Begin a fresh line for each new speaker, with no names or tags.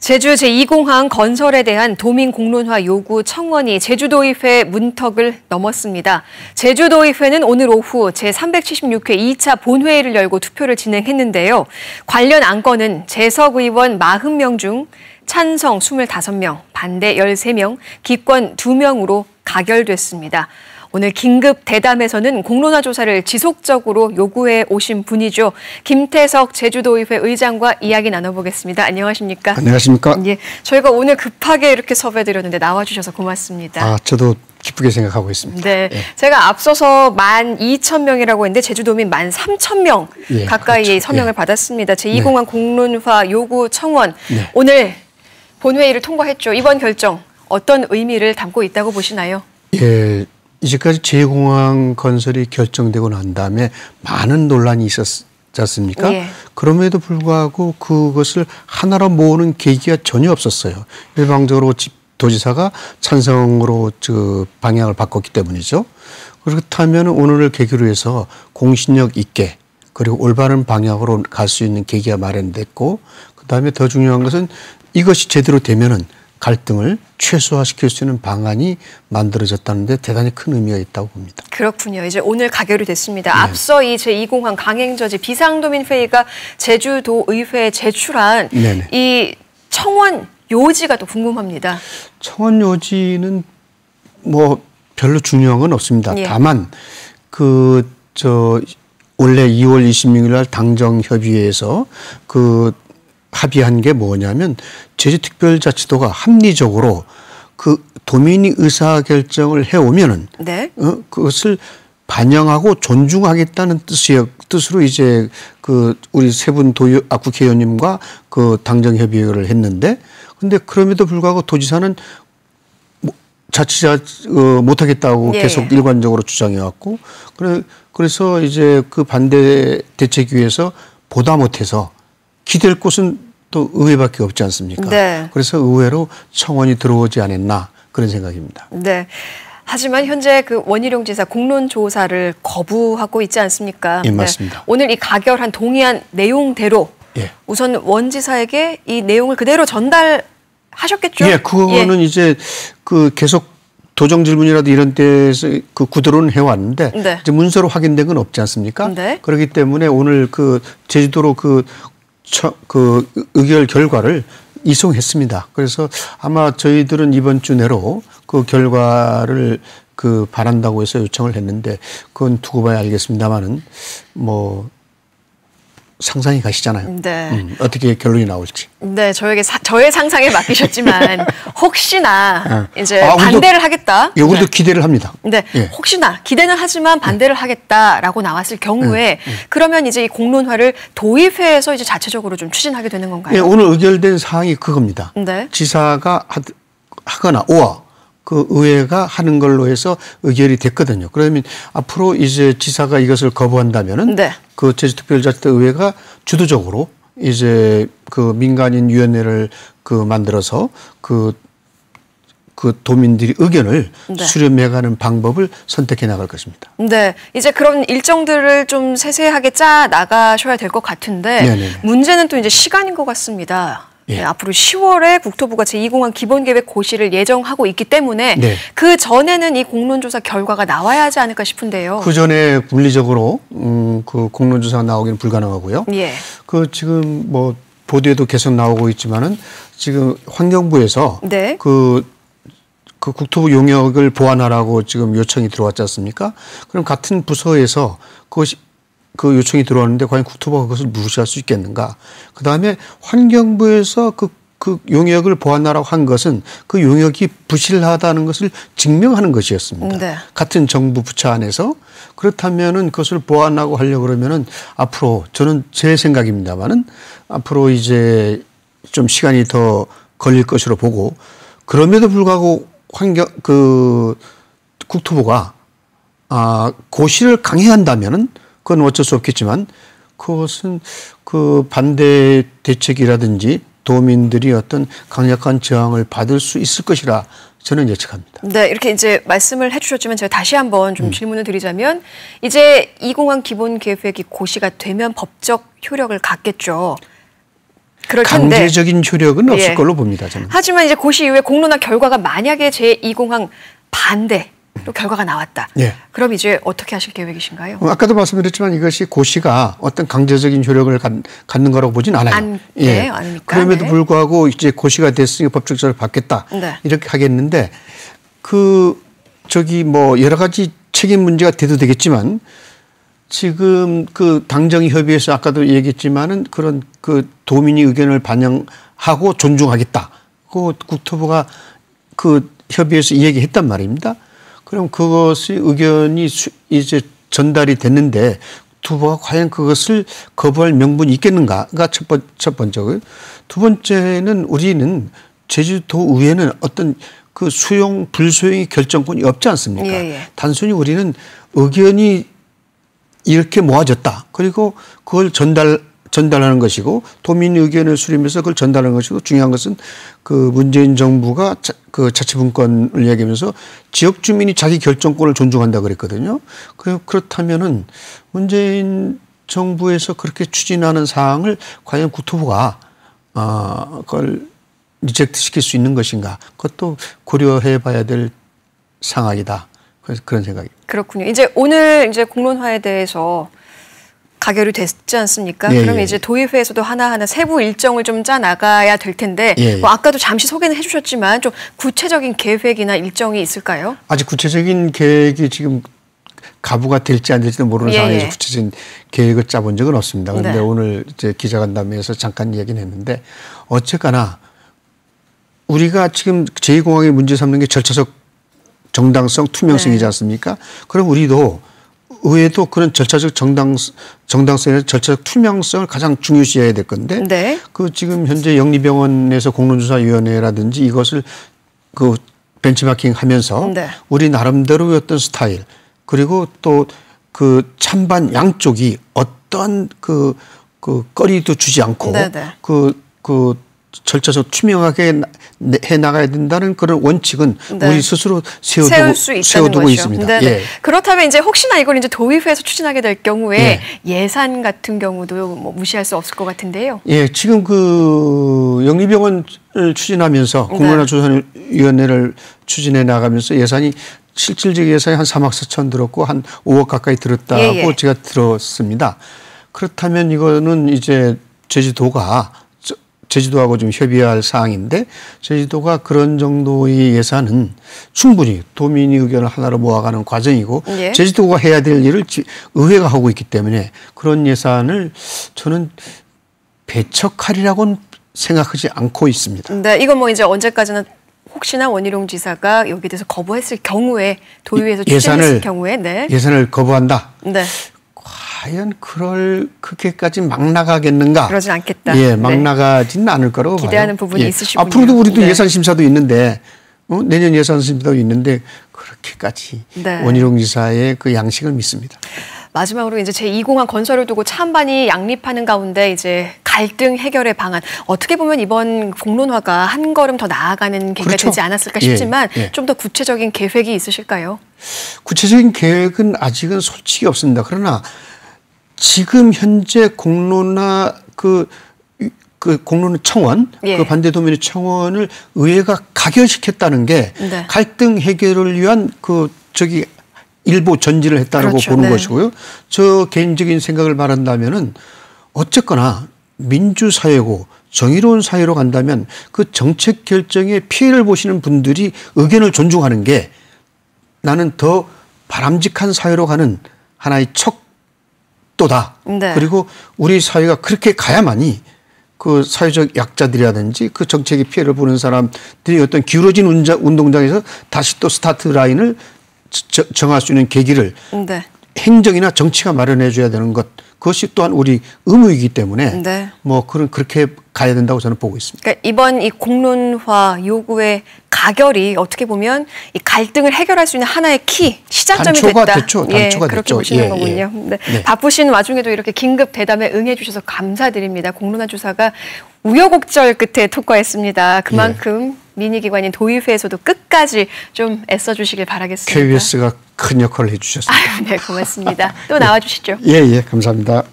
제주 제2공항 건설에 대한 도민 공론화 요구 청원이 제주도의회 문턱을 넘었습니다. 제주도의회는 오늘 오후 제376회 2차 본회의를 열고 투표를 진행했는데요. 관련 안건은 재석 의원 40명 중 찬성 25명, 반대 13명, 기권 2명으로 가결됐습니다. 오늘 긴급 대담에서는 공론화 조사를 지속적으로 요구해 오신 분이죠. 김태석 제주도의회 의장과 이야기 나눠보겠습니다. 안녕하십니까?
안녕하십니까?
예, 저희가 오늘 급하게 이렇게 섭외드렸는데 나와주셔서 고맙습니다.
저도 기쁘게 생각하고 있습니다.
네,
예.
제가 앞서서 12,000명이라고 했는데 제주도민 13,000명
예,
가까이의
그렇죠.
서명을
예.
받았습니다. 제2공항 공론화 요구 청원.
네.
오늘 본회의를 통과했죠. 이번 결정 어떤 의미를 담고 있다고 보시나요?
예, 이제까지 제2공항 건설이 결정되고 난 다음에 많은 논란이 있었지 않습니까?
예.
그럼에도 불구하고 그것을 하나로 모으는 계기가 전혀 없었어요. 일방적으로 도지사가 찬성으로 방향을 바꿨기 때문이죠. 그렇다면 오늘을 계기로 해서 공신력 있게 그리고 올바른 방향으로 갈 수 있는 계기가 마련됐고, 그다음에 더 중요한 것은 이것이 제대로 되면은 갈등을 최소화시킬 수 있는 방안이 만들어졌다는 데 대단히 큰 의미가 있다고 봅니다.
그렇군요. 이제 오늘 가결이 됐습니다.
네.
앞서 이 제2공항 강행저지 비상도민회의가 제주도의회에 제출한
네네.
이 청원 요지가 또 궁금합니다.
청원 요지는 뭐 별로 중요한 건 없습니다.
예.
다만 원래 2월 26일 날 당정협의회에서 합의한 게 뭐냐면 제주특별자치도가 합리적으로 도민이 의사결정을 해오면은
네.
그것을 반영하고 존중하겠다는 뜻으로 이제 우리 세 분 국회의원님과 당정협의회를 했는데, 근데 그럼에도 불구하고 도지사는 자치자 못하겠다고
예.
계속 일관적으로 주장해왔고, 그래서 이제 반대 대책위에서 보다 못해서 기댈 곳은 또 의회밖에 없지 않습니까?
네.
그래서 의회로 청원이 들어오지 않았나 그런 생각입니다.
네. 하지만 현재 원희룡 지사 공론조사를 거부하고 있지 않습니까?
예, 맞습니다.
네. 오늘 이 가결한 동의안 내용대로
예.
우선 원 지사에게 이 내용을 그대로 전달하셨겠죠?
예, 그거는 이제 계속 도정 질문이라도 이런 때에서 구도로는 해왔는데
네.
이제 문서로 확인된 건 없지 않습니까?
네.
그렇기 때문에 오늘 제주도로 의결 결과를 이송했습니다. 그래서 아마 저희들은 이번 주 내로 그 결과를 바란다고 해서 요청을 했는데, 그건 두고 봐야 알겠습니다만은 뭐 상상이 가시잖아요.
네.
어떻게 결론이 나올지.
네, 저의 상상에 맡기셨지만 혹시나 이제
우리도
반대를 하겠다.
우리도
네.
기대를 합니다.
네,
예.
혹시나 기대는 하지만 반대를 하겠다라고 나왔을 경우에 그러면 이제 이 공론화를 도의회에서 이제 자체적으로 좀 추진하게 되는 건가요?
예, 오늘 의결된 사항이 그겁니다.
네.
지사가 하거나 의회가 하는 걸로 해서 의결이 됐거든요. 그러면 앞으로 이제 지사가 이것을 거부한다면은
네.
제주특별자치도 의회가 주도적으로 이제 민간인 위원회를 만들어서 도민들이 의견을
네.
수렴해가는 방법을 선택해 나갈 것입니다.
네, 이제 그런 일정들을 좀 세세하게 짜 나가셔야 될 것 같은데
네네네.
문제는 또 이제 시간인 것 같습니다.
예.
네, 앞으로 10월에 국토부가 제2공항 기본계획 고시를 예정하고 있기 때문에
네.
그 전에는 이 공론조사 결과가 나와야 하지 않을까 싶은데요.
그 전에 물리적으로 공론조사가 나오기는 불가능하고요.
예.
지금 뭐 보도에도 계속 나오고 있지만은 지금 환경부에서
네.
국토부 용역을 보완하라고 지금 요청이 들어왔지 않습니까? 그럼 같은 부서에서 그 요청이 들어왔는데 과연 국토부가 그것을 무시할 수 있겠는가? 그 다음에 환경부에서 그 용역을 보완하라고 한 것은 그 용역이 부실하다는 것을 증명하는 것이었습니다.
네.
같은 정부 부처 안에서. 그렇다면은 그것을 보완하고 하려고 그러면은 앞으로 저는 제 생각입니다만은 앞으로 이제 좀 시간이 더 걸릴 것으로 보고, 그럼에도 불구하고 국토부가 고시를 강행한다면은 그건 어쩔 수 없겠지만 그것은 반대 대책이라든지 도민들이 어떤 강력한 저항을 받을 수 있을 것이라 저는 예측합니다.
네, 이렇게 이제 말씀을 해주셨지만 제가 다시 한번 좀 질문을 드리자면 이제 2공항 기본 계획이 고시가 되면 법적 효력을 갖겠죠.
강제적인 효력은 없을 걸로 봅니다. 저는.
하지만 이제 고시 이후에 공론화 결과가 만약에 제2공항 반대 또 결과가 나왔다. 그럼 이제 어떻게 하실 계획이신가요?
아까도 말씀드렸지만 이것이 고시가 어떤 강제적인 효력을 갖는 거라고 보진 않아요.
아닙니까?
그럼에도 불구하고 이제 고시가 됐으니 법적 조치를 받겠다. 이렇게 하겠는데 뭐 여러 가지 책임 문제가 돼도 되겠지만 지금 그 당정 협의회에서 아까도 얘기했지만은 그런 그 도민의 의견을 반영하고 존중하겠다. 그 국토부가 그 협의회에서 얘기했단 말입니다. 그럼 그것의 의견이 이제 전달이 됐는데 국토부가 과연 그것을 거부할 명분이 있겠는가가 첫 번째고요. 두 번째는 우리는 제주도 의회는 어떤 그 수용 불수용의 결정권이 없지 않습니까? 단순히 우리는 의견이 이렇게 모아졌다. 그리고 그걸 전달하는 것이고 도민 의견을 수렴해서 그걸 전달하는 것이고 중요한 것은 그 문재인 정부가 그 자치분권을 얘기하면서 지역 주민이 자기 결정권을 존중한다 그랬거든요. 그렇다면은 문재인 정부에서 그렇게 추진하는 사항을 과연 국토부가 그걸 리젝트 시킬 수 있는 것인가? 그것도 고려해 봐야 될 상황이다. 그래서 그런 생각입니다.
그렇군요. 이제 오늘 이제 공론화에 대해서 가결이 됐지 않습니까? 그럼 이제 도의회에서도 하나하나 세부 일정을 좀 짜 나가야 될 텐데 뭐 아까도 잠시 소개는 해주셨지만 좀 구체적인 계획이나 일정이 있을까요?
아직 구체적인 계획이 지금 가부가 될지 안 될지도 모르는 상황에서 구체적인 계획을 짜본 적은 없습니다. 그런데 오늘 이제 기자간담회에서 잠깐 얘기는 했는데 어쨌거나 우리가 지금 제2공항의 문제 삼는 게 절차적 정당성, 투명성이지 않습니까? 그럼 우리도 의회도 그런 절차적 정당성이나 절차적 투명성을 가장 중요시해야 될 건데 그 지금 현재 영리병원에서 공론조사위원회라든지 이것을 그 벤치마킹 하면서 우리 나름대로의 어떤 스타일 그리고 또 그 찬반 양쪽이 어떤 그 거리도 주지 않고 그 절차적 투명하게 해 나가야 된다는 그런 원칙은 우리 스스로 세워두고 있습니다.
그렇다면 이제 혹시나 이걸 이제 도의회에서 추진하게 될 경우에 예산 같은 경우도 뭐 무시할 수 없을 것 같은데요.
지금 그 영리병원을 추진하면서 공론화조사위원회를 추진해 나가면서 예산이 실질적 예산이 한 3억 4천 들었고 한 5억 가까이 들었다고 제가 들었습니다. 그렇다면 이거는 이제 제주도하고 좀 협의할 사항인데 제주도가 그런 정도의 예산은 충분히 도민의 의견을 하나로 모아가는 과정이고 제주도가 해야 될 일을 의회가 하고 있기 때문에 그런 예산을 저는 배척하리라고는 생각하지 않고 있습니다.
이건 뭐 이제 언제까지나 혹시나 원희룡 지사가 여기에 대해서 거부했을 경우에 도의회에서 추진했을 경우에
예산을 거부한다. 과연 그렇게까지 막 나가겠는가?
그러진 않겠다.
막 나가지는 않을 거라고
기대하는
봐요.
부분이 있으시군요.
앞으로도 우리도 예산 심사도 있는데 내년 예산 심사도 있는데 그렇게까지 원희룡 지사의 그 양식을 믿습니다.
마지막으로 이제 제2공항 건설을 두고 찬반이 양립하는 가운데 이제 갈등 해결의 방안 어떻게 보면 이번 공론화가 한 걸음 더 나아가는 계기가 되지 않았을까 싶지만 좀 더 구체적인 계획이 있으실까요?
구체적인 계획은 아직은 솔직히 없습니다. 그러나 지금 현재 공론화 그 공론화 청원, 그 반대 도민의 청원을 의회가 가결시켰다는 게 갈등 해결을 위한 일부 전지를 했다고 보는 것이고요. 저 개인적인 생각을 말한다면은 어쨌거나 민주사회고 정의로운 사회로 간다면 그 정책 결정에 피해를 보시는 분들이 의견을 존중하는 게 나는 더 바람직한 사회로 가는 하나의 척도다. 그리고 우리 사회가 그렇게 가야만이 그 사회적 약자들이라든지 그 정책에 피해를 보는 사람들이 어떤 기울어진 운동장에서 다시 또 스타트 라인을 정할 수 있는 계기를 행정이나 정치가 마련해 줘야 되는 것 그것이 또한 우리 의무이기 때문에 뭐 그렇게 가야 된다고 저는 보고 있습니다.
그러니까 이번 이 공론화 요구의 가결이 어떻게 보면 이 갈등을 해결할 수 있는 하나의 시작점이 됐다.
단초가
그렇게
됐죠.
보시는 거군요. 바쁘신 와중에도 이렇게 긴급 대담에 응해 주셔서 감사드립니다. 공론화 조사가 우여곡절 끝에 통과했습니다. 그만큼 민의기관인 도의회에서도 끝까지 좀 애써주시길 바라겠습니다.
KBS가 큰 역할을 해주셨습니다.
네, 고맙습니다. 또 나와주시죠.
감사합니다.